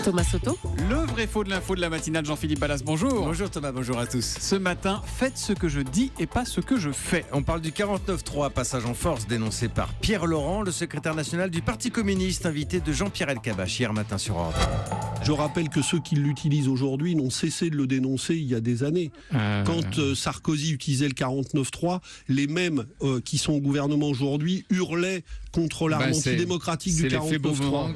Thomas Soto. Le vrai faux de l'info de la matinale, Jean-Philippe Ballas, bonjour. Bonjour Thomas, bonjour à tous. Ce matin, faites ce que je dis et pas ce que je fais. On parle du 49.3, passage en force dénoncé par Pierre Laurent, le secrétaire national du Parti communiste, invité de Jean-Pierre Elkabbach hier matin sur Ordre. Je rappelle que ceux qui l'utilisent aujourd'hui n'ont cessé de le dénoncer il y a des années. Quand Sarkozy utilisait le 49.3, les mêmes qui sont au gouvernement aujourd'hui hurlaient contre l'arme antidémocratique du 49.3.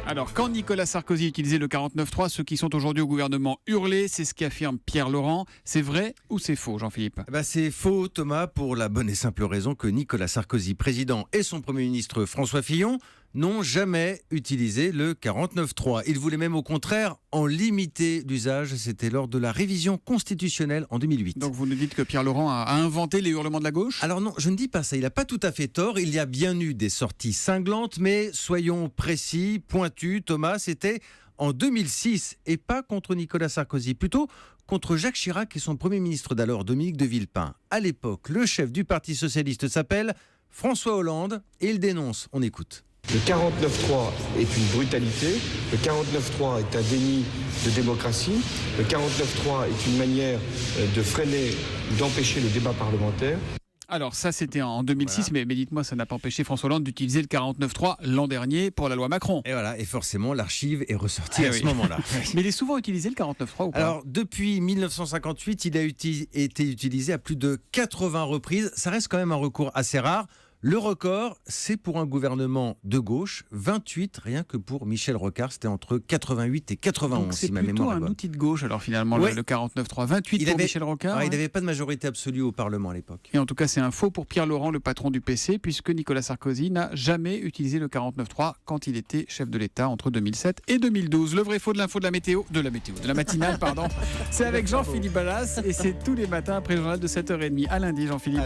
Alors, quand Nicolas Sarkozy utilisait le 49.3, ceux qui sont aujourd'hui au gouvernement hurlaient, c'est ce qu'affirme Pierre Laurent. C'est vrai ou c'est faux, Jean-Philippe ? C'est faux, Thomas, pour la bonne et simple raison que Nicolas Sarkozy, président, et son Premier ministre François Fillon n'ont jamais utilisé le 49.3. Ils voulaient même au contraire en limiter l'usage. C'était lors de la révision constitutionnelle en 2008. Donc vous nous dites que Pierre Laurent a inventé les hurlements de la gauche ? Alors non, je ne dis pas ça. Il n'a pas tout à fait tort. Il y a bien eu des sorties cinglantes, mais soyons précis, pointus. Thomas, c'était en 2006 et pas contre Nicolas Sarkozy, plutôt contre Jacques Chirac et son Premier ministre d'alors, Dominique de Villepin. À l'époque, le chef du Parti socialiste s'appelle François Hollande et il dénonce. On écoute. Le 49.3 est une brutalité, le 49.3 est un déni de démocratie, le 49.3 est une manière de freiner, d'empêcher le débat parlementaire. Alors ça c'était en 2006, mais dites-moi, ça n'a pas empêché François Hollande d'utiliser le 49.3 l'an dernier pour la loi Macron. Et forcément l'archive est ressortie à ce moment-là. Mais il est souvent utilisé le 49.3 ou pas ? Alors depuis 1958, il a été utilisé à plus de 80 reprises. Ça reste quand même un recours assez rare. Le record, c'est pour un gouvernement de gauche, 28 rien que pour Michel Rocard, c'était entre 88 et 91. Donc c'est si ma plutôt mémoire est un bonne. outil de gauche alors finalement, le 49.3, 28 pour Michel Rocard. Il n'avait pas de majorité absolue au Parlement à l'époque. Et en tout cas c'est un faux pour Pierre Laurent, le patron du PC, puisque Nicolas Sarkozy n'a jamais utilisé le 49.3 quand il était chef de l'État entre 2007 et 2012. Le vrai faux de l'info de la matinale, pardon. C'est avec Jean-Philippe Ballas et c'est tous les matins après le journal de 7h30. À lundi, Jean-Philippe.